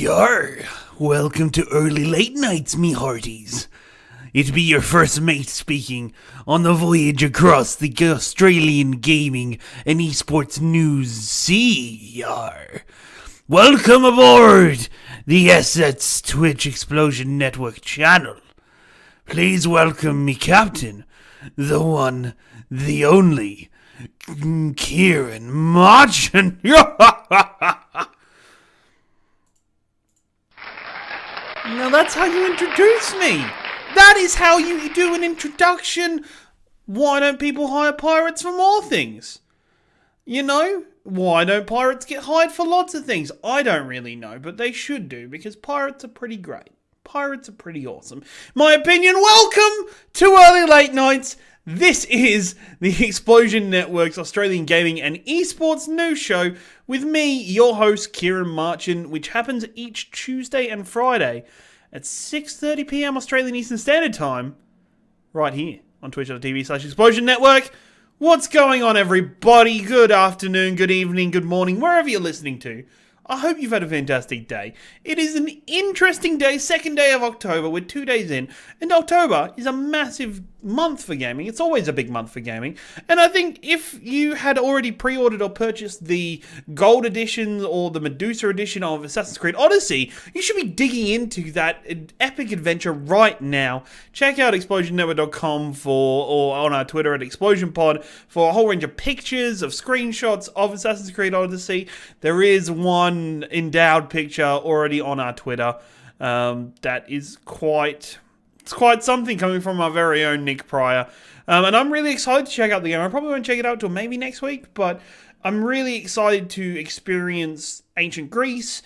Yar! Welcome to Early Late Nights, me hearties. It be your first mate speaking on the voyage across the Australian gaming and eSports news sea. Yar! Welcome aboard the ESL Twitch Explosion Network channel. Please welcome me captain, the one, the only, Ciaran Marchant. Now that's how you introduce me. That is how you do an introduction. Why don't people hire pirates for more things? You know, why don't pirates get hired for lots of things? I don't really know, but they should do because pirates are pretty great. Pirates are pretty awesome. My opinion, welcome to Early Late Nights. This is the Explosion Network's Australian gaming and eSports news show with me, your host, Ciaran Marchant, which happens each Tuesday and Friday at 6:30 p.m. Australian Eastern Standard Time, right here on twitch.tv/Explosion Network. What's going on, everybody? Good afternoon, good evening, good morning, wherever you're listening to. I hope you've had a fantastic day. It is an interesting day, second day of October. We're 2 days in, and October is a massive month for gaming. It's always a big month for gaming. And I think if you had already pre-ordered or purchased the Gold Edition or the Medusa Edition of Assassin's Creed Odyssey, you should be digging into that epic adventure right now. Check out explosionnetwork.com or on our Twitter at ExplosionPod for a whole range of pictures, of screenshots of Assassin's Creed Odyssey. There is one endowed picture already on our Twitter that is quite something coming from our very own Nick Pryor. And I'm really excited to check out the game. I probably won't check it out till maybe next week, but I'm really excited to experience ancient Greece.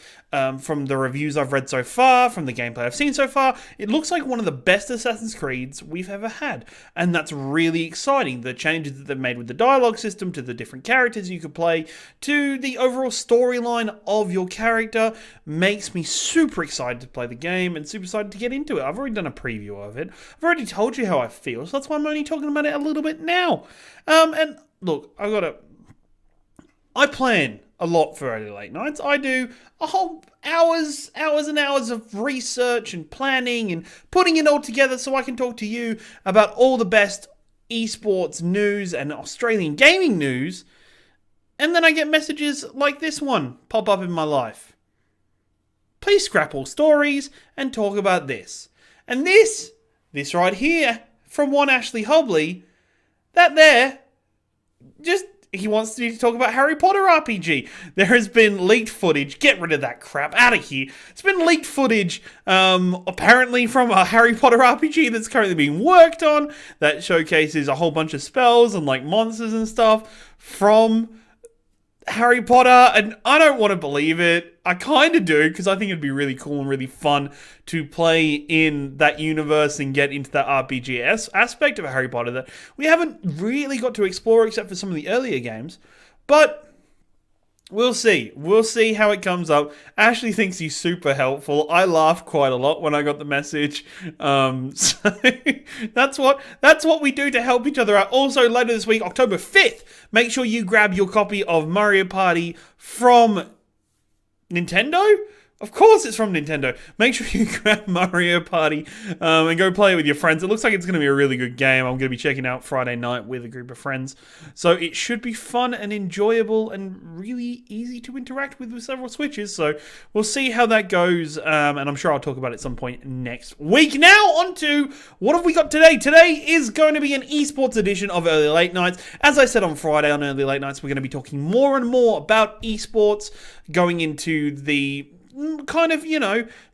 From the reviews I've read so far, from the gameplay I've seen so far, it looks like one of the best Assassin's Creeds we've ever had. And that's really exciting. The changes that they've made with the dialogue system, to the different characters you could play, to the overall storyline of your character, makes me super excited to play the game and super excited to get into it. I've already done a preview of it. I've already told you how I feel, so that's why I'm only talking about it a little bit now. And look, I plan a lot for Early Late Nights. I do a whole hours and hours of research and planning and putting it all together so I can talk to you about all the best eSports news and Australian gaming news. And then I get messages like this one pop up in my life. Please scrap all stories and talk about this. And this right here from one Ashley Hobley, he wants me to talk about Harry Potter RPG. There has been leaked footage. Get rid of that crap. Out of here. It's been leaked footage, apparently from a Harry Potter RPG that's currently being worked on, that showcases a whole bunch of spells and like monsters and stuff from Harry Potter, and I don't want to believe it. I kind of do, because I think it'd be really cool and really fun to play in that universe and get into that RPG aspect of Harry Potter that we haven't really got to explore except for some of the earlier games. But we'll see. We'll see how it comes up. Ashley thinks he's super helpful. I laughed quite a lot when I got the message. So that's what we do to help each other out. Also, later this week, October 5th, make sure you grab your copy of Mario Party from Nintendo? Of course it's from Nintendo. Make sure you grab Mario Party and go play it with your friends. It looks like it's going to be a really good game. I'm going to be checking out Friday night with a group of friends. So it should be fun and enjoyable and really easy to interact with several Switches. So we'll see how that goes. And I'm sure I'll talk about it at some point next week. Now on to what have we got today? Today is going to be an eSports edition of Early Late Nights. As I said on Friday on Early Late Nights, we're going to be talking more and more about eSports, going into the kind of,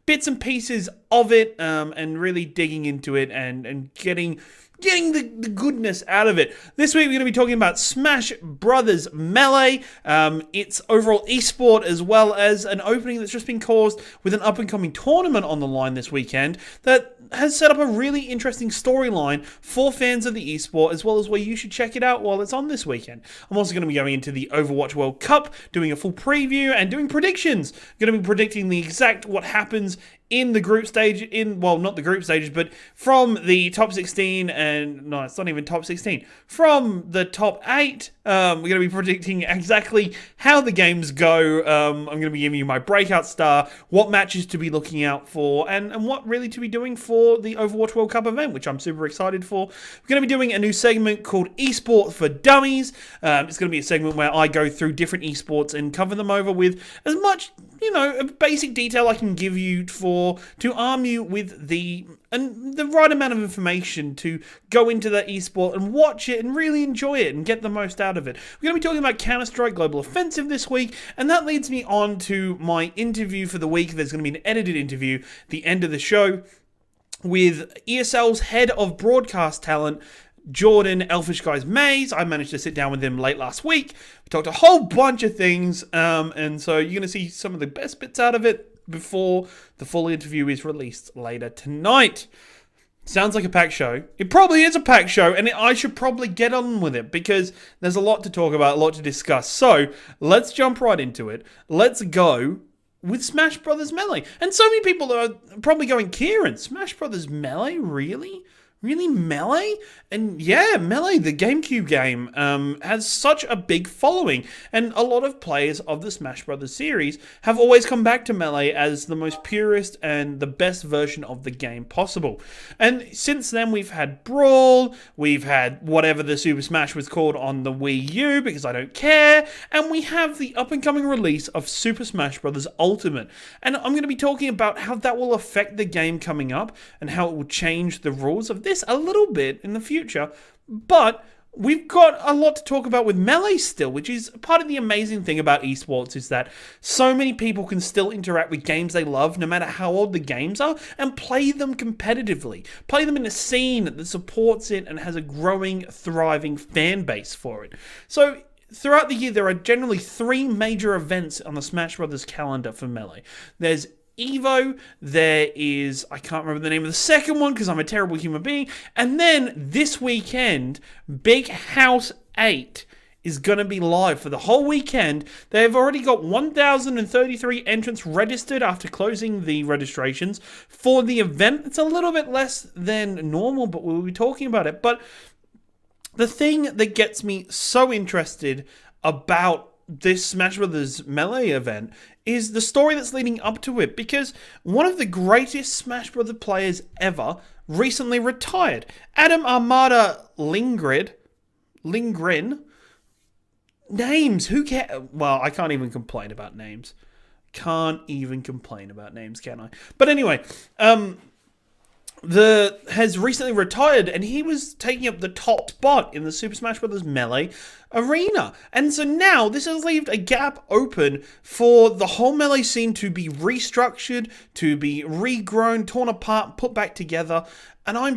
bits and pieces of it, and really digging into it and getting the goodness out of it. This week we're going to be talking about Smash Brothers Melee, its overall esport, as well as an opening that's just been caused with an up-and-coming tournament on the line this weekend that has set up a really interesting storyline for fans of the esport, as well as where you should check it out while it's on this weekend. I'm also going to be going into the Overwatch World Cup, doing a full preview and doing predictions. I'm going to be predicting the exact what happens in the group stage, not the group stages, but from the top 16, and no, it's not even top 16, from the top 8, we're going to be predicting exactly how the games go. I'm going to be giving you my breakout star, what matches to be looking out for, and what really to be doing for the Overwatch World Cup event, which I'm super excited for. We're going to be doing a new segment called eSport for Dummies. It's going to be a segment where I go through different esports and cover them over with as much, basic detail I can give you to arm you with the right amount of information to go into that esport and watch it and really enjoy it and get the most out of it. We're going to be talking about Counter-Strike Global Offensive this week, and that leads me on to my interview for the week. There's going to be an edited interview at the end of the show with ESL's head of broadcast talent, Jordan Elfishguy's Maze. I managed to sit down with him late last week. We talked a whole bunch of things, and so you're going to see some of the best bits out of it before the full interview is released later tonight. Sounds like a packed show. It probably is a packed show, and I should probably get on with it because there's a lot to talk about, a lot to discuss. So let's jump right into it. Let's go with Smash Brothers Melee. And so many people are probably going, Ciaran, Smash Brothers Melee? Really? Really, Melee? And yeah, Melee, the GameCube game, has such a big following. And a lot of players of the Smash Brothers series have always come back to Melee as the most purest and the best version of the game possible. And since then, we've had Brawl, we've had whatever the Super Smash was called on the Wii U, because I don't care, and we have the up-and-coming release of Super Smash Bros. Ultimate. And I'm going to be talking about how that will affect the game coming up and how it will change the rules of this a little bit in the future, but we've got a lot to talk about with Melee still, which is part of the amazing thing about esports, is that so many people can still interact with games they love, no matter how old the games are, and play them competitively. Play them in a scene that supports it and has a growing, thriving fan base for it. So throughout the year, there are generally 3 major events on the Smash Brothers calendar for Melee. There's Evo, there is, I can't remember the name of the second one because I'm a terrible human being, and then this weekend, Big House 8 is going to be live for the whole weekend. They've already got 1,033 entrants registered after closing the registrations for the event. It's a little bit less than normal, but we'll be talking about it. But the thing that gets me so interested about this Smash Brothers Melee event is the story that's leading up to it, because one of the greatest Smash Brothers players ever recently retired. Adam Armada Lindgren. Names, who cares? Well, I can't even complain about names. Can I? But anyway, has recently retired, and he was taking up the top spot in the Super Smash Bros. Melee arena. And so now this has left a gap open for the whole Melee scene to be restructured, to be regrown, torn apart, put back together. And I'm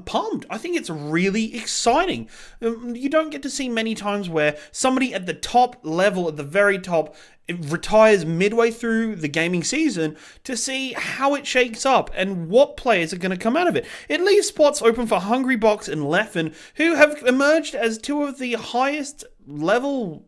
pumped. I think it's really exciting. You don't get to see many times where somebody at the top level, at the very top, retires midway through the gaming season to see how it shakes up and what players are going to come out of it. It leaves spots open for Hungrybox and Leffen, who have emerged as 2 of the highest level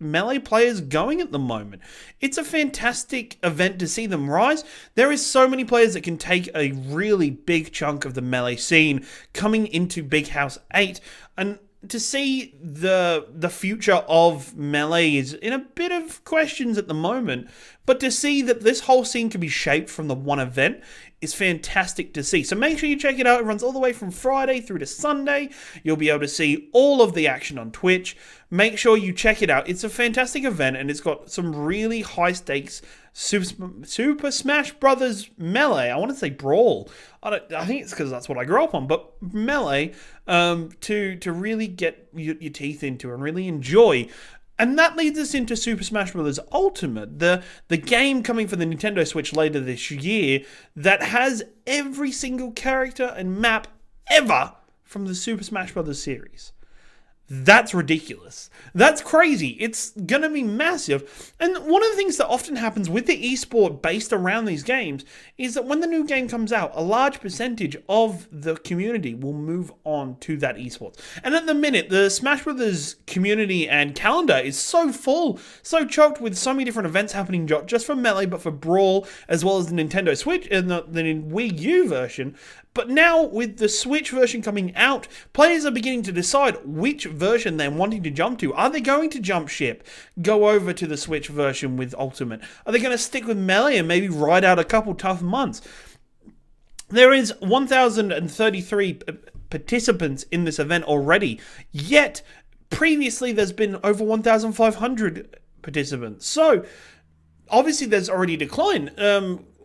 Melee players going at the moment. It's a fantastic event to see them rise. There is so many players that can take a really big chunk of the Melee scene coming into Big House 8, and to see the future of Melee is in a bit of questions at the moment, but to see that this whole scene can be shaped from the one event is fantastic to see. So make sure you check it out. It runs all the way from Friday through to Sunday. You'll be able to see all of the action on Twitch. Make sure you check it out. It's a fantastic event, and it's got some really high stakes Super Smash Brothers Melee. I want to say Brawl. I think it's because that's what I grew up on, but Melee to really get your teeth into and really enjoy. And that leads us into Super Smash Bros. Ultimate, the game coming for the Nintendo Switch later this year that has every single character and map ever from the Super Smash Bros. Series. That's ridiculous. That's crazy. It's going to be massive. And one of the things that often happens with the esport based around these games is that when the new game comes out, a large percentage of the community will move on to that esports. And at the minute, the Smash Brothers community and calendar is so full, so choked with so many different events happening, not just for Melee, but for Brawl, as well as the Nintendo Switch and the Wii U version. But now, with the Switch version coming out, players are beginning to decide which version they're wanting to jump to. Are they going to jump ship, go over to the Switch version with Ultimate? Are they going to stick with Melee and maybe ride out a couple tough months? There is 1,033 participants in this event already, yet previously there's been over 1,500 participants. So, obviously there's already a decline.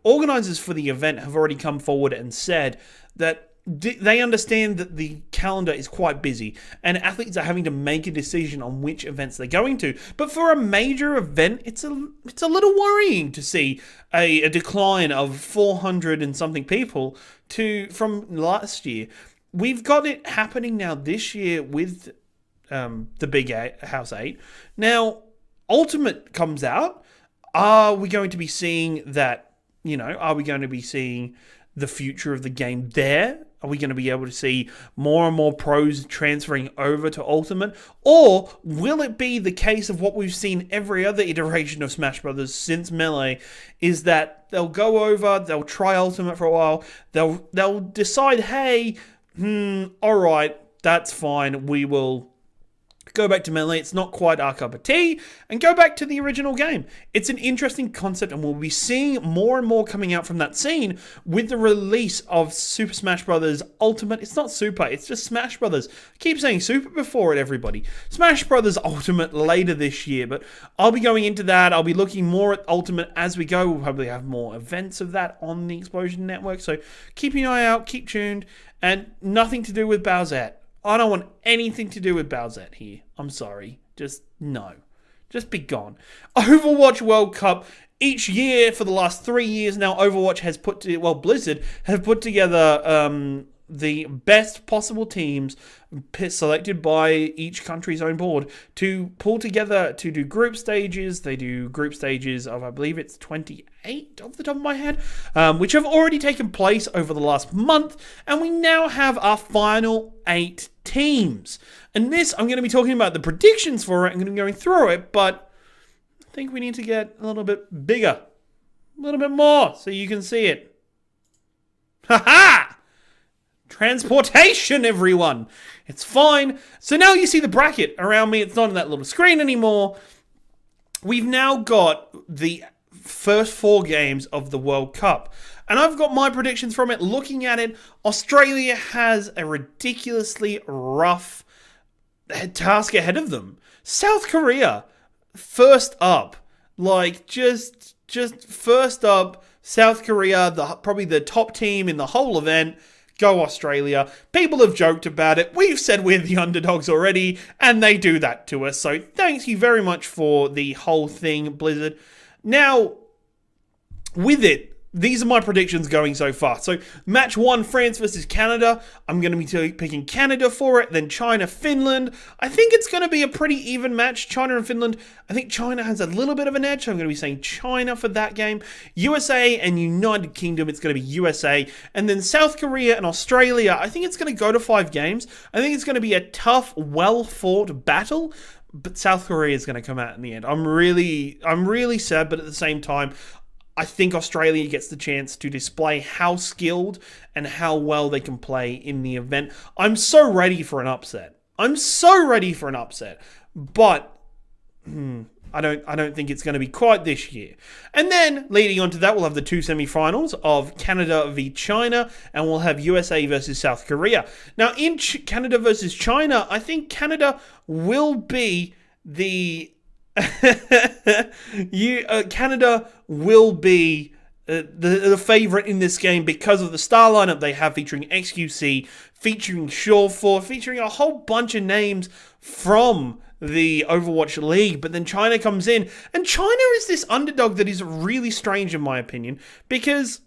Organisers for the event have already come forward and said that they understand that the calendar is quite busy and athletes are having to make a decision on which events they're going to. But for a major event, it's a little worrying to see a decline of 400 and something people from last year. We've got it happening now this year with the Big House 8. Now, Ultimate comes out. Are we going to be seeing that? Are we going to be seeing the future of the game there? Are we going to be able to see more and more pros transferring over to Ultimate? Or will it be the case of what we've seen every other iteration of Smash Brothers since Melee, is that they'll go over, they'll try Ultimate for a while, they'll decide, hey, alright, that's fine, we will go back to Melee, it's not quite our cup of tea, and go back to the original game. It's an interesting concept, and we'll be seeing more and more coming out from that scene with the release of Super Smash Bros. Ultimate. It's not Super, it's just Smash Bros. I keep saying Super before it, everybody. Smash Bros. Ultimate later this year, but I'll be going into that. I'll be looking more at Ultimate as we go. We'll probably have more events of that on the Explosion Network, so keep an eye out, keep tuned, and nothing to do with Bowsette. I don't want anything to do with Bowsette here. I'm sorry. Just no. Just be gone. Overwatch World Cup. Each year for the last 3 years now, Overwatch has Blizzard have put together the best possible teams selected by each country's own board to pull together to do group stages. They do group stages of, I believe it's 28 off the top of my head, which have already taken place over the last month, and we now have our final 8 teams. And this, I'm going to be talking about the predictions for it. I'm going to be going through it, but I think we need to get a little bit bigger, a little bit more, so you can see it. Ha-ha! Transportation, everyone. It's fine. So now you see the bracket around me. It's not on that little screen anymore. We've now got the first 4 games of the World Cup. And I've got my predictions from it. Looking at it, Australia has a ridiculously rough task ahead of them. South Korea, first up. Just first up, South Korea, probably the top team in the whole event. Go Australia. People have joked about it. We've said we're the underdogs already, and they do that to us. So thank you very much for the whole thing, Blizzard. Now, with it, these are my predictions going so far. So match 1, France versus Canada. I'm going to be picking Canada for it. Then China, Finland. I think it's going to be a pretty even match. China and Finland. I think China has a little bit of an edge. So I'm going to be saying China for that game. USA and United Kingdom. It's going to be USA. And then South Korea and Australia. I think it's going to go to 5 games. I think it's going to be a tough, well-fought battle. But South Korea is going to come out in the end. I'm really sad, but at the same time, I think Australia gets the chance to display how skilled and how well they can play in the event. I'm so ready for an upset. But I don't think it's going to be quite this year. And then, leading on to that, we'll have the 2 semi-finals of Canada v China, and we'll have USA versus South Korea. Now, in Canada versus China, I think Canada will be the... Canada will be the favourite in this game because of the star lineup they have, featuring XQC, featuring Shawfor, featuring a whole bunch of names from the Overwatch League. But then China comes in, and China is this underdog that is really strange in my opinion, because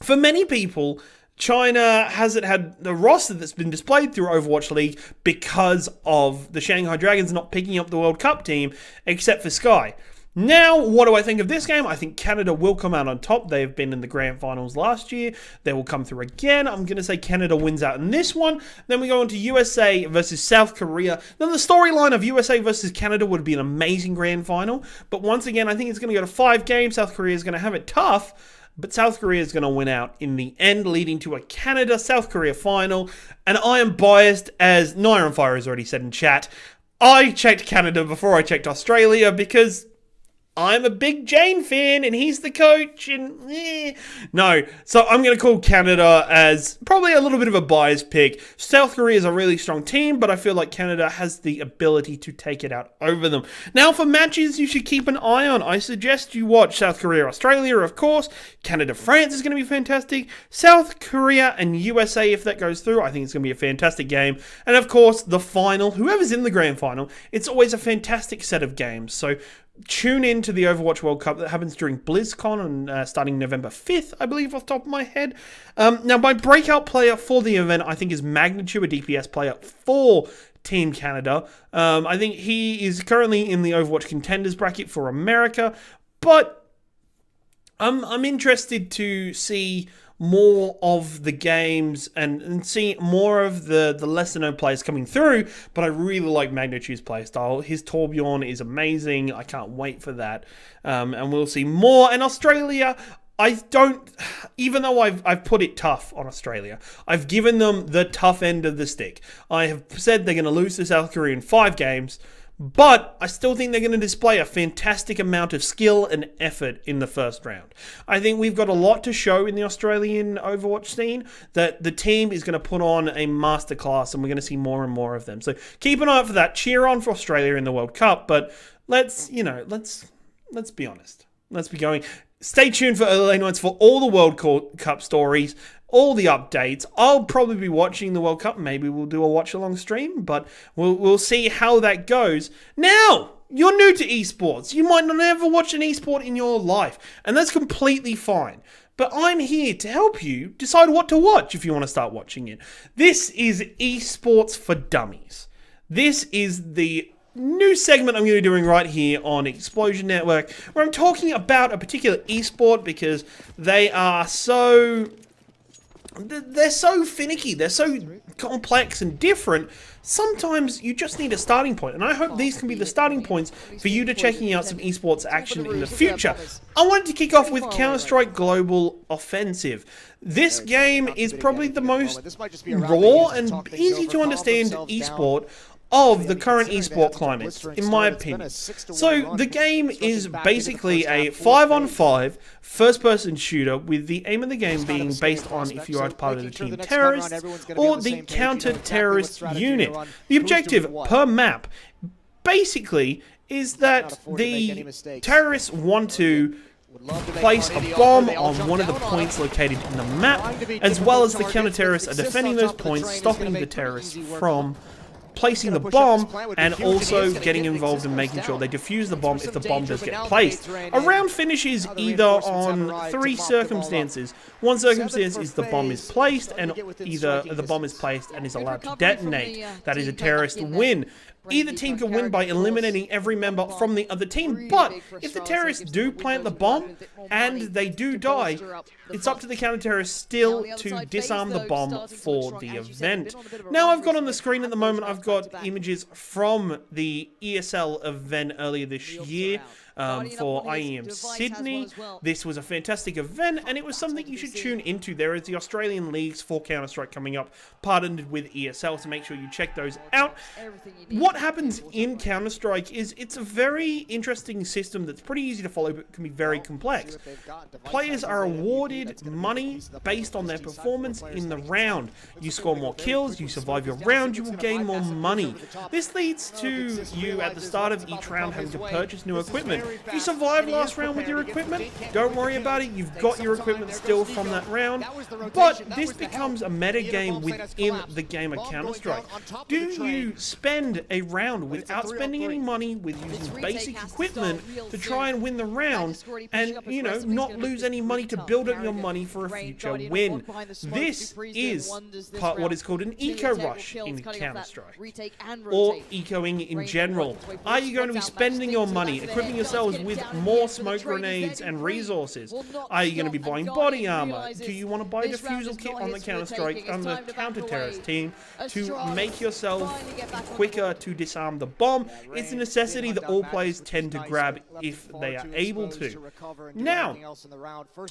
for many people, China hasn't had the roster that's been displayed through Overwatch League because of the Shanghai Dragons not picking up the World Cup team, except for Sky. Now, what do I think of this game? I think Canada will come out on top. They've been in the grand finals last year. They will come through again. I'm going to say Canada wins out in this one. Then we go on to USA versus South Korea. Now, the storyline of USA versus Canada would be an amazing grand final. But once again, I think it's going to go to 5 games. South Korea is going to have it tough. But South Korea is going to win out in the end, leading to a Canada-South Korea final. And I am biased, as Niron Fire has already said in chat. I checked Canada before I checked Australia because I'm a big Jane fan and he's the coach and no. So I'm going to call Canada as probably a little bit of a biased pick. South Korea is a really strong team, but I feel like Canada has the ability to take it out over them. Now for matches you should keep an eye on, I suggest you watch South Korea, Australia, of course. Canada, France is going to be fantastic. South Korea and USA, if that goes through, I think it's going to be a fantastic game. And of course, the final, whoever's in the grand final, it's always a fantastic set of games. So tune in to the Overwatch World Cup that happens during BlizzCon and starting November 5th, I believe, off the top of my head. Now, my breakout player for the event, I think, is Magnitude, a DPS player for Team Canada. I think he is currently in the Overwatch contenders bracket for America, but I'm interested to see more of the games and see more of the lesser known players coming through, but I really like Magnitude's playstyle. His Torbjorn is amazing. I can't wait for that. And we'll see more. And Australia, even though I've put it tough on Australia, I've given them the tough end of the stick. I have said they're going to lose to South Korea in 5 games, but I still think they're going to display a fantastic amount of skill and effort in the first round. I think we've got a lot to show in the Australian Overwatch scene, that the team is going to put on a masterclass and we're going to see more and more of them. So keep an eye out for that. Cheer on for Australia in the World Cup, but let's be honest. Let's be going. Stay tuned for early late nights for all the World Cup stories, all the updates. I'll probably be watching the World Cup. Maybe we'll do a watch-along stream, but we'll see how that goes. Now, you're new to esports. You might not ever watch an esport in your life, and that's completely fine. But I'm here to help you decide what to watch if you want to start watching it. This is Esports for Dummies. This is the new segment I'm going to be doing right here on Explosion Network, where I'm talking about a particular esport because they are they're so finicky, they're so complex and different. Sometimes you just need a starting point, and I hope these can be the starting points for you to checking out some esports action in the future. I wanted to kick off with Counter-Strike Global Offensive. This game is probably the most raw and easy to understand esport of the current esport climate, in my opinion. So the game is basically a 5-on-5 first-person shooter, with the aim of the game being based on if you are part of the team terrorists or the counter-terrorist unit. The objective per map basically is that the terrorists want to place a bomb on one of the points located in the map, as well as the counter-terrorists are defending those points, stopping the terrorists from placing the bomb and also getting involved in making sure they defuse the bomb if the bomb does get placed. A round finishes either on 3 circumstances. One circumstance is the bomb is placed, and either the bomb is placed and is allowed to detonate. That is a terrorist win. Either team can win by eliminating every member from the other team, but if the terrorists do plant the bomb and they do die, it's up to the counter-terrorists still to disarm the bomb for the event. Now I've got on the screen at the moment, I've got images from the ESL event earlier this year. For IEM Sydney. This was a fantastic event, and it was something you should tune into. There is the Australian Leagues for Counter-Strike coming up, partnered with ESL, so make sure you check those out. What happens in Counter-Strike is it's a very interesting system that's pretty easy to follow, but can be very complex. Players are awarded money based on their performance in the round. You score more kills, you survive your round, you will gain more money. This leads to you at the start of each round having to purchase new equipment. If you survive last round with your equipment, don't worry about it. You've got your equipment still from that round. But this becomes a meta game within the game of Counter-Strike. Do you spend a round without spending any money, with using basic equipment to try and win the round, and, you know, not lose any money to build up your money for a future win? This is what is called an eco rush in Counter-Strike, or ecoing in general. Are you going to be spending your money, equipping yourselves with more smoke grenades and resources? Are you going to be buying body armor? Do you want to buy a defusal kit on the Counter-Strike, on the counter-terrorist team, to make yourself quicker to disarm the bomb? It's a necessity that all players tend to grab if they are able to. Now,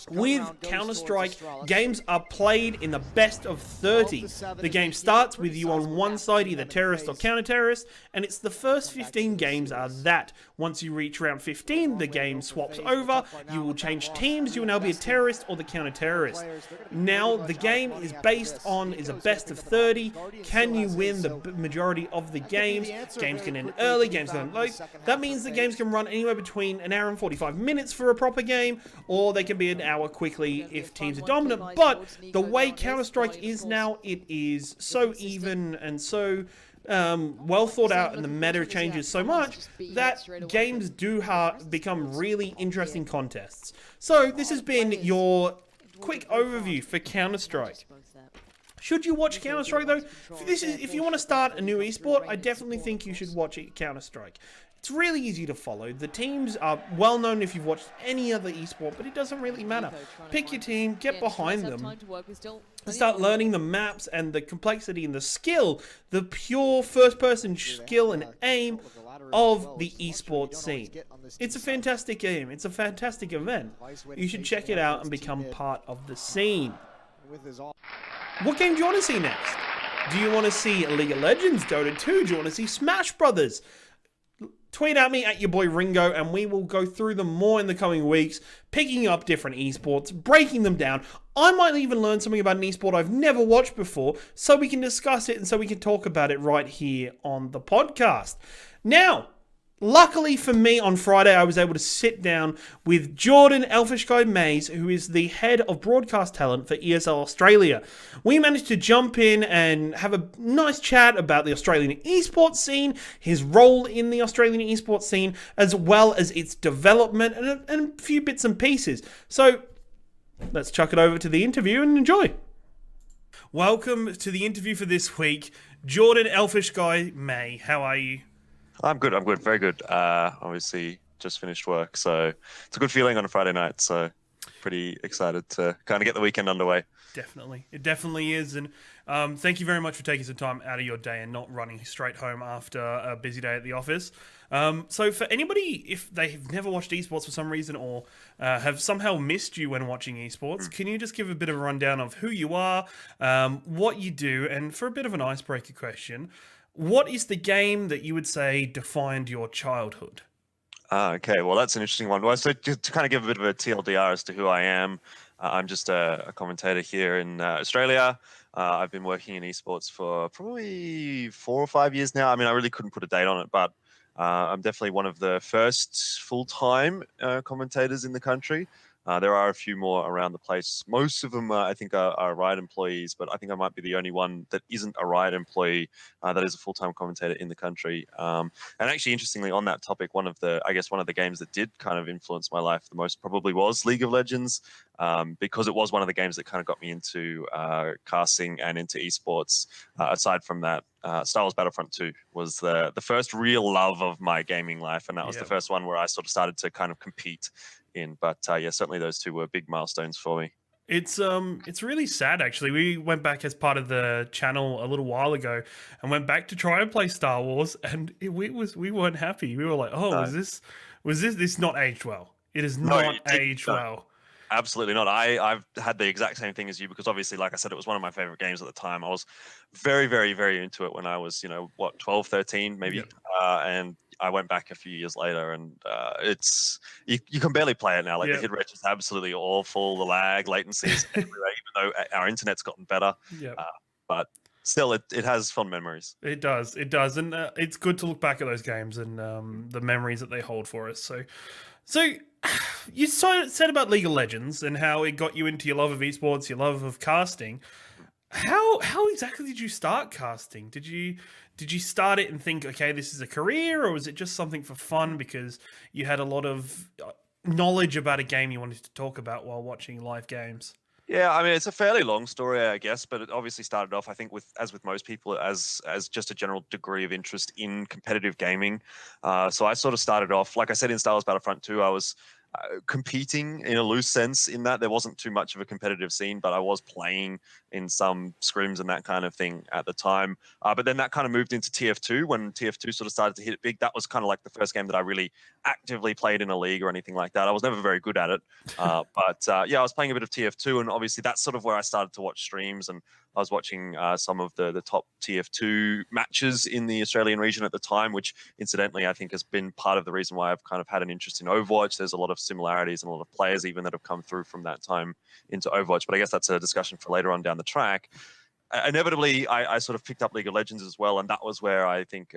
with Counter-Strike, games are played in the best of 30. The game starts with you on one side, either terrorist or counter-terrorist, and it's the first 15 games are that. Once you reach round 15, the game swaps over. You will change teams. You will now be a terrorist or the counter-terrorist. Now, the game is based on a best of 30. Can you win the majority of the games? Games can end early, games can end late. That means the games can run anywhere between an hour and 45 minutes for a proper game, or they can be an hour quickly if teams are dominant. But the way Counter-Strike is now, it is so even and so well thought out, and the meta changes so much that games do become really interesting contests. So this has been your quick overview for Counter-Strike. Should you watch Counter-Strike though? If you want to start a new esport, I definitely think you should watch Counter-Strike. It's really easy to follow. The teams are well known if you've watched any other esport, but it doesn't really matter. Pick your team, get behind them, and start learning the maps and the complexity and the skill, the pure first-person skill and aim of the esports scene. It's a fantastic game. It's a fantastic event. You should check it out and become part of the scene. What game do you want to see next? Do you want to see League of Legends, Dota 2? Do you want to see Smash Brothers? Tweet at me at your boy Ringo, and we will go through them more in the coming weeks, picking up different esports, breaking them down. I might even learn something about an esport I've never watched before, so we can discuss it and so we can talk about it right here on the podcast. Now, luckily for me, on Friday, I was able to sit down with Jordan Elfishguy Mays, who is the head of broadcast talent for ESL Australia. We managed to jump in and have a nice chat about the Australian esports scene, his role in the Australian esports scene, as well as its development, and a few bits and pieces. So, let's chuck it over to the interview and enjoy. Welcome to the interview for this week, Jordan Elfishguy May. How are you? I'm good, very good. Obviously, just finished work, so it's a good feeling on a Friday night, so pretty excited to kind of get the weekend underway. Definitely. It definitely is, and thank you very much for taking some time out of your day and not running straight home after a busy day at the office. So for anybody, if they've never watched esports for some reason or have somehow missed you when watching esports, can you just give a bit of a rundown of who you are, what you do, and for a bit of an icebreaker question, what is the game that you would say defined your childhood? Okay, well, that's an interesting one. Well, so to kind of give a bit of a TLDR as to who I am, I'm just a commentator here in Australia. I've been working in esports for probably 4 or 5 years now. I mean, I really couldn't put a date on it, but I'm definitely one of the first full-time commentators in the country. There are a few more around the place. Most of them, I think, are Riot employees, but I think I might be the only one that isn't a Riot employee that is a full-time commentator in the country. And actually, interestingly, on that topic, one of the games that did kind of influence my life the most probably was League of Legends, because it was one of the games that kind of got me into casting and into esports. Aside from that, Star Wars Battlefront 2 was the first real love of my gaming life, and that was the first one where I sort of started to kind of compete in. But yeah, certainly those two were big milestones for me. It's really sad actually. We went back as part of the channel a little while ago and went back to try and play Star Wars, and we weren't happy. We were like, oh, no. was this not aged well? It is not aged well. Absolutely not. I've had the exact same thing as you, because obviously, like I said, it was one of my favorite games at the time. I was very, very, very into it when I was, 12, 13, maybe. Yep. And I went back a few years later, and it's you can barely play it now. Like, the hit rate is absolutely awful. The lag, latency is everywhere, even though our internet's gotten better. Yep. But still, it has fond memories. It does, and it's good to look back at those games and the memories that they hold for us. So you said about League of Legends and how it got you into your love of esports, your love of casting. How exactly did you start casting? Did you start it and think, okay, this is a career, or was it just something for fun because you had a lot of knowledge about a game you wanted to talk about while watching live games? Yeah, I mean it's a fairly long story, I guess, but it obviously started off, I think, with most people, as just a general degree of interest in competitive gaming. So I sort of started off, like I said, in Star Wars Battlefront 2, I was competing in a loose sense in that there wasn't too much of a competitive scene, but I was playing in some scrims and that kind of thing at the time. But then that kind of moved into TF2 when TF2 sort of started to hit it big. That was kind of like the first game that I really actively played in a league or anything like that. I was never very good at it. But yeah, I was playing a bit of TF2, and obviously that's sort of where I started to watch streams, and I was watching some of the top TF2 matches in the Australian region at the time, which incidentally I think has been part of the reason why I've kind of had an interest in Overwatch. There's a lot of similarities and a lot of players even that have come through from that time into Overwatch, but I guess that's a discussion for later on down the track. Inevitably, I sort of picked up League of Legends as well, and that was where I think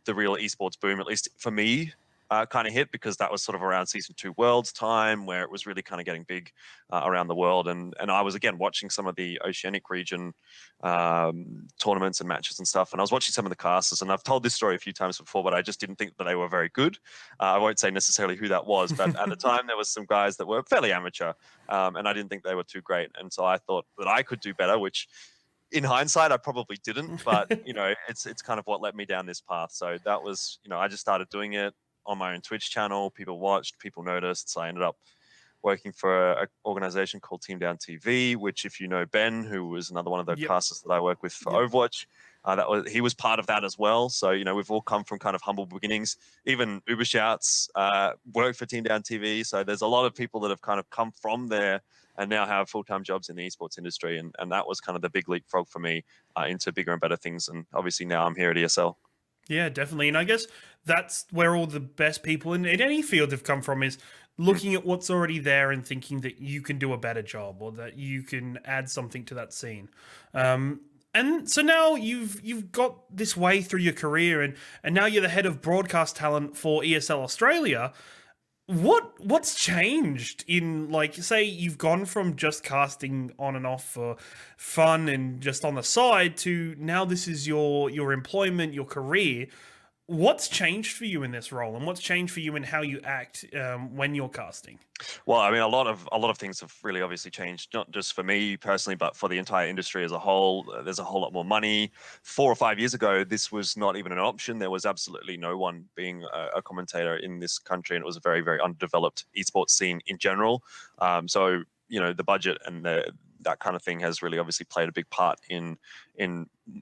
the real esports boom, at least for me, kind of hit, because that was sort of around Season 2 Worlds time where it was really kind of getting big around the world. And I was, again, watching some of the Oceanic region tournaments and matches and stuff. And I was watching some of the casters, and I've told this story a few times before, but I just didn't think that they were very good. I won't say necessarily who that was, but at the time there was some guys that were fairly amateur, and I didn't think they were too great. And so I thought that I could do better, which in hindsight, I probably didn't, but you know, it's kind of what led me down this path. So that was, you know, I just started doing it on my own Twitch channel. People watched, people noticed. So I ended up working for an organization called Team Down TV, which, if you know Ben, who was another one of the casters that I work with for Overwatch, he was part of that as well. So, you know, we've all come from kind of humble beginnings. Even Uber Shouts worked for Team Down TV. So there's a lot of people that have kind of come from there and now have full-time jobs in the esports industry. And that was kind of the big leapfrog for me into bigger and better things. And obviously now I'm here at ESL. Yeah, definitely. And I guess that's where all the best people in any field have come from, is looking at what's already there and thinking that you can do a better job or that you can add something to that scene. And so now you've got this way through your career, and now you're the head of broadcast talent for ESL Australia. What's changed in, like, say you've gone from just casting on and off for fun and just on the side to now this is your employment, your career. What's changed for you in this role, and what's changed for you in how you act when you're casting? Well, I mean, a lot of things have really obviously changed, not just for me personally, but for the entire industry as a whole. There's a whole lot more money. 4 or 5 years ago, this was not even an option. There was absolutely no one being a commentator in this country, and it was a very, very underdeveloped esports scene in general. So, you know, the budget and that kind of thing has really obviously played a big part in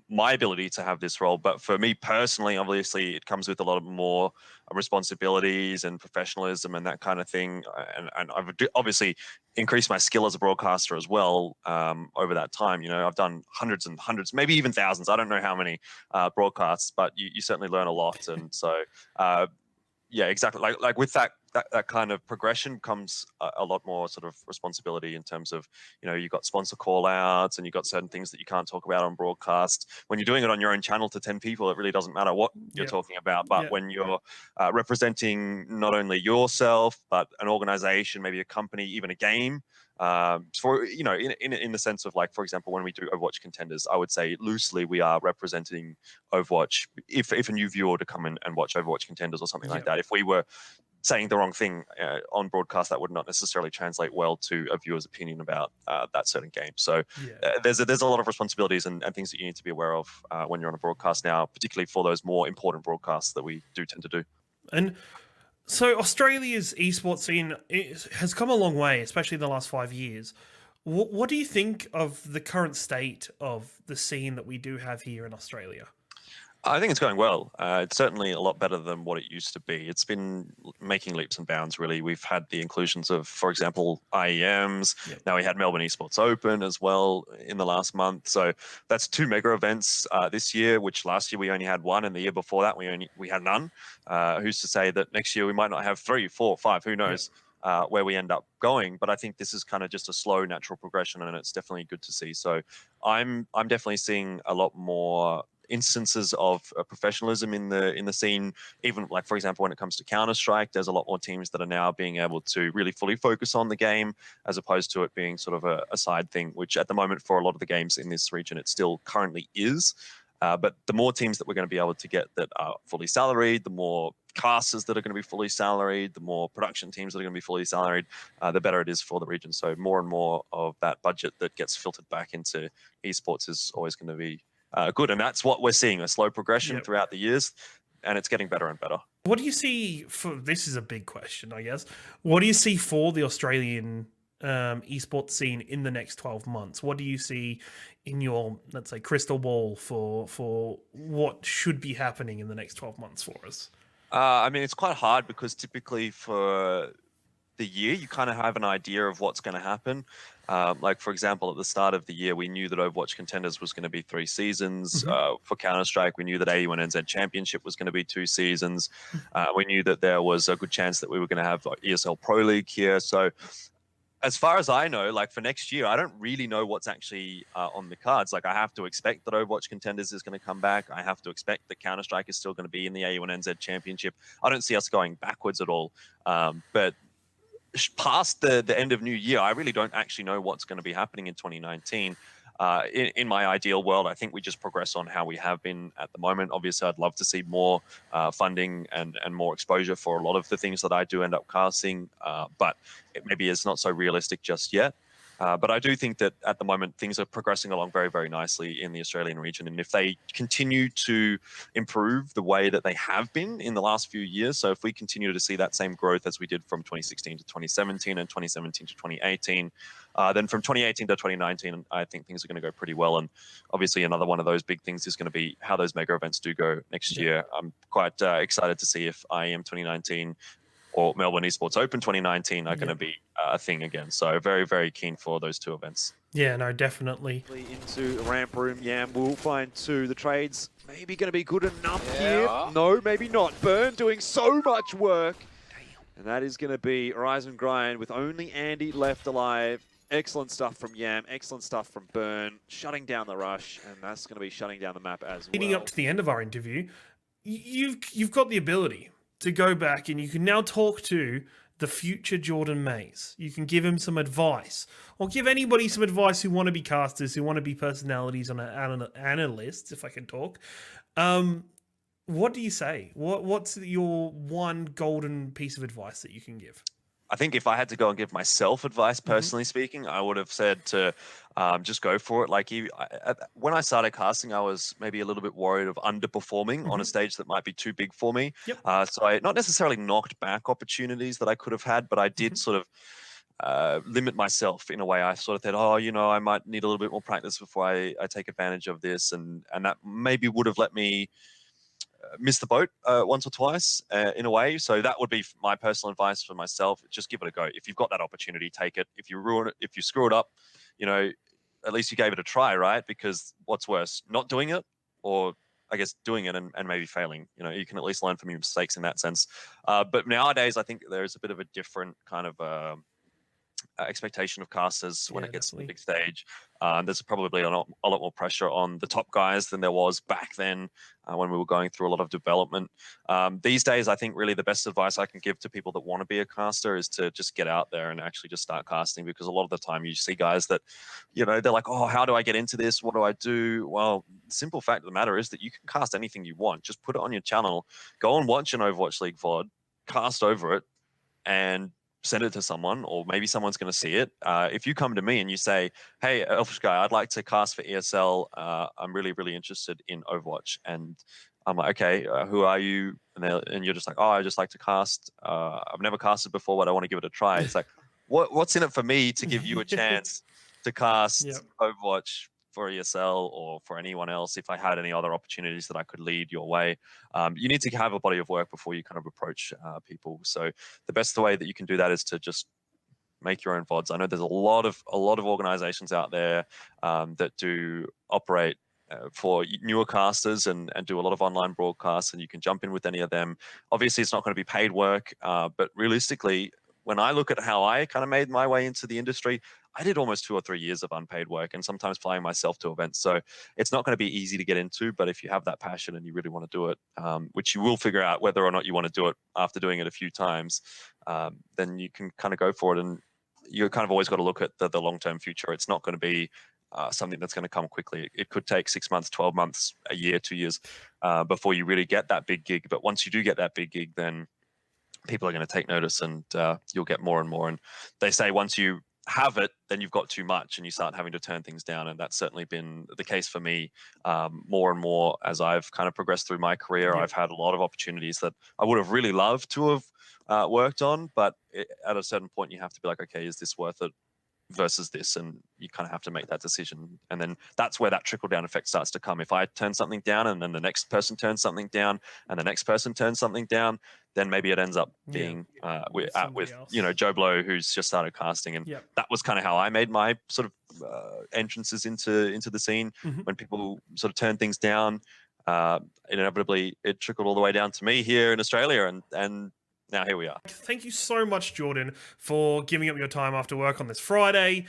my ability to have this role. But for me personally, obviously, it comes with a lot more responsibilities and professionalism and that kind of thing. And I've obviously increased my skill as a broadcaster as well over that time. You know, I've done hundreds and hundreds, maybe even thousands. I don't know how many broadcasts, but you certainly learn a lot. And so, yeah, exactly. Like with that kind of progression comes a lot more sort of responsibility in terms of, you know, you've got sponsor call outs and you've got certain things that you can't talk about on broadcast. When you're doing it on your own channel to 10 people, it really doesn't matter what you're talking about. But when you're representing not only yourself, but an organization, maybe a company, even a game, for, you know, in the sense of, like, for example, when we do Overwatch Contenders, I would say loosely we are representing Overwatch. If a new viewer to come in and watch Overwatch Contenders or something like that, if we were saying the wrong thing on broadcast, that would not necessarily translate well to a viewer's opinion about that certain game. So there's a lot of responsibilities and things that you need to be aware of when you're on a broadcast now, particularly for those more important broadcasts that we do tend to do. And so Australia's esports scene has come a long way, especially in the last 5 years. What do you think of the current state of the scene that we do have here in Australia? I think it's going well. It's certainly a lot better than what it used to be. It's been making leaps and bounds, really. We've had the inclusions of, for example, IEMs. Now we had Melbourne Esports Open as well in the last month. So that's 2 mega events this year, which last year we only had 1, and the year before that we had none. Who's to say that next year we might not have 3, 4, 5? Who knows? where we end up going. But I think this is kind of just a slow, natural progression, and it's definitely good to see. So I'm definitely seeing a lot more instances of professionalism in the scene. Even like, for example, when it comes to Counter-Strike, there's a lot more teams that are now being able to really fully focus on the game, as opposed to it being sort of a side thing, which at the moment for a lot of the games in this region it still currently is. But the more teams that we're going to be able to get that are fully salaried, the more casters that are going to be fully salaried, the more production teams that are going to be fully salaried, the better it is for the region. So more and more of that budget that gets filtered back into esports is always going to be good. And that's what we're seeing, a slow progression throughout the years, and it's getting better and better. What do you see for, this is a big question, I guess. What do you see for the Australian esports scene in the next 12 months? What do you see in your, let's say, crystal ball for what should be happening in the next 12 months for us? I mean, it's quite hard because typically for the year, you kind of have an idea of what's going to happen. Like, for example, at the start of the year, we knew that Overwatch Contenders was going to be 3 seasons. For Counter-Strike, we knew that A1NZ Championship was going to be 2 seasons. We knew that there was a good chance that we were going to have ESL Pro League here. So as far as I know, like for next year, I don't really know what's actually on the cards. Like, I have to expect that Overwatch Contenders is going to come back. I have to expect that Counter-Strike is still going to be in the A1NZ Championship. I don't see us going backwards at all. But past the end of New Year, I really don't actually know what's going to be happening in 2019. In my ideal world, I think we just progress on how we have been at the moment. Obviously, I'd love to see more funding and more exposure for a lot of the things that I do end up casting, but maybe it's not so realistic just yet. But I do think that at the moment, things are progressing along very, very nicely in the Australian region. And if they continue to improve the way that they have been in the last few years, so if we continue to see that same growth as we did from 2016 to 2017 and 2017 to 2018, then from 2018 to 2019, I think things are going to go pretty well. And obviously, another one of those big things is going to be how those mega events do go next year. I'm quite excited to see if IEM 2019 or Melbourne Esports Open 2019 are going to be a thing again. So very, very keen for those 2 events. Yeah, no, definitely. Into the ramp room, Yam will find 2. The trades maybe going to be good enough here. No, maybe not. Burn doing so much work. And that is going to be Rise and Grind with only Andy left alive. Excellent stuff from Yam, excellent stuff from Burn, shutting down the rush, and that's going to be shutting down the map as well. Leading up to the end of our interview, you've got the ability to go back and you can now talk to the future Jordan Mays. You can give him some advice, or give anybody some advice who want to be casters, who want to be personalities on analysts, if I can talk. What do you say? What's your one golden piece of advice that you can give? I think if I had to go and give myself advice, personally speaking, I would have said to just go for it. Like, when I started casting, I was maybe a little bit worried of underperforming on a stage that might be too big for me. So I not necessarily knocked back opportunities that I could have had, but I did sort of limit myself in a way. I sort of thought, oh, you know, I might need a little bit more practice before I take advantage of this. And that maybe would have let me miss the boat once or twice in a way. So that would be my personal advice for myself. Just give it a go. If you've got that opportunity, take it. If you ruin it, if you screw it up, you know, at least you gave it a try, right? Because what's worse, not doing it, or I guess doing it and maybe failing? You know, you can at least learn from your mistakes in that sense. But nowadays, I think there's a bit of a different kind of expectation of casters when it gets to the big stage. There's probably a lot more pressure on the top guys than there was back then when we were going through a lot of development. These days, I think really the best advice I can give to people that want to be a caster is to just get out there and actually just start casting, because a lot of the time you see guys that, you know, they're like, oh, how do I get into this? What do I do? Well, the simple fact of the matter is that you can cast anything you want. Just put it on your channel, go and watch an Overwatch League VOD, cast over it, and send it to someone, or maybe someone's going to see it. If you come to me and you say, hey, Elfishguy, I'd like to cast for ESL. I'm really, really interested in Overwatch. And I'm like, okay, who are you? And you're just like, oh, I just like to cast. I've never casted before, but I want to give it a try. It's like, what's in it for me to give you a chance to cast Overwatch for ESL or for anyone else if I had any other opportunities that I could lead your way? You need to have a body of work before you kind of approach people. So the best way that you can do that is to just make your own VODs. I know there's a lot of organizations out there that do operate for newer casters and do a lot of online broadcasts, and you can jump in with any of them. Obviously, it's not going to be paid work, but realistically, when I look at how I kind of made my way into the industry, I did almost 2 or 3 years of unpaid work and sometimes flying myself to events. So it's not going to be easy to get into, but if you have that passion and you really want to do it, which you will figure out whether or not you want to do it after doing it a few times, then you can kind of go for it. And you kind of always got to look at the long-term future. It's not going to be something that's going to come quickly. It could take 6 months, 12 months, a year, 2 years before you really get that big gig. But once you do get that big gig, then people are going to take notice and you'll get more and more. And they say once you have it, then you've got too much and you start having to turn things down. And that's certainly been the case for me more and more as I've kind of progressed through my career. I've had a lot of opportunities that I would have really loved to have worked on, but at a certain point you have to be like, okay, is this worth it versus this? And you kind of have to make that decision. And then that's where that trickle down effect starts to come. If I turn something down and then the next person turns something down and the next person turns something down, then maybe it ends up being with Joe Blow, who's just started casting. And that was kind of how I made my sort of entrances into the scene. When people sort of turn things down, inevitably it trickled all the way down to me here in Australia, and now here we are. Thank you so much, Jordan, for giving up your time after work on this Friday.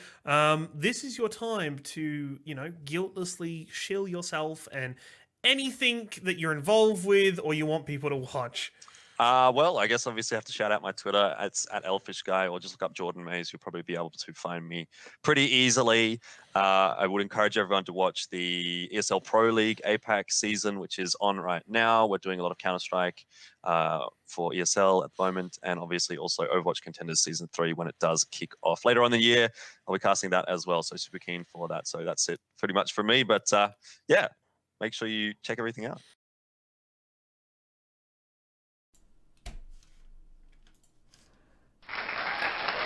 This is your time to, guiltlessly shill yourself and anything that you're involved with or you want people to watch. Well, I guess obviously I have to shout out my Twitter. It's at Elfishguy, or just look up Jordan Mays. You'll probably be able to find me pretty easily. I would encourage everyone to watch the ESL Pro League APAC season, which is on right now. We're doing a lot of Counter-Strike for ESL at the moment, and obviously also Overwatch Contenders Season 3 when it does kick off later on in the year. I'll be casting that as well, so super keen for that. So that's it pretty much for me. But yeah, make sure you check everything out.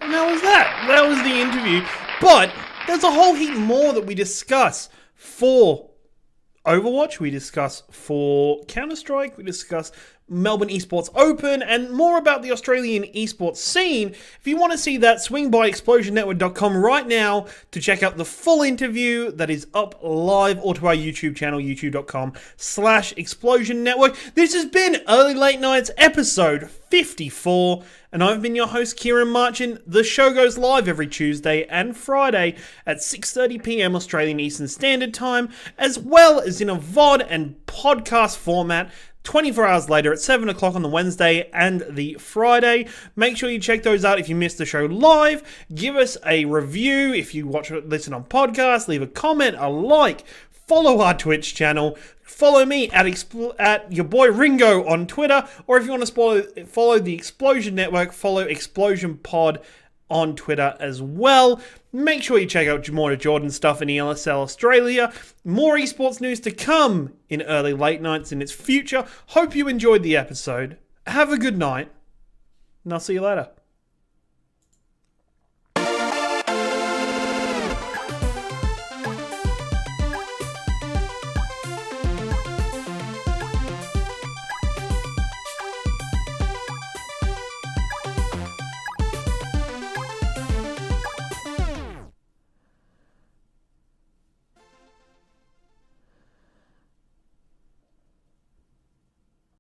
And that was that. That was the interview. But there's a whole heap more that we discuss for Overwatch. We discuss for Counter-Strike. We discuss Melbourne Esports Open and more about the Australian esports scene. If you want to see that, swing by explosionnetwork.com right now to check out the full interview that is up live, or to our YouTube channel, youtube.com/explosionnetwork. This has been Early Late Nights episode 54, and I've been your host, Ciaran Marchant. The show goes live every Tuesday and Friday at 6:30 p.m. Australian Eastern Standard Time, as well as in a VOD and podcast format 24 hours later at 7 o'clock on the Wednesday and the Friday. Make sure you check those out if you missed the show live. Give us a review if you listen on podcast. Leave a comment, a like. Follow our Twitch channel. Follow me at your boy Ringo on Twitter. Or if you want to follow the Explosion Network, follow Explosion Pod on Twitter as well. Make sure you check out more of Jordan's stuff in ESL Australia. More esports news to come in Early Late Nights in its future. Hope you enjoyed the episode. Have a good night, and I'll see you later.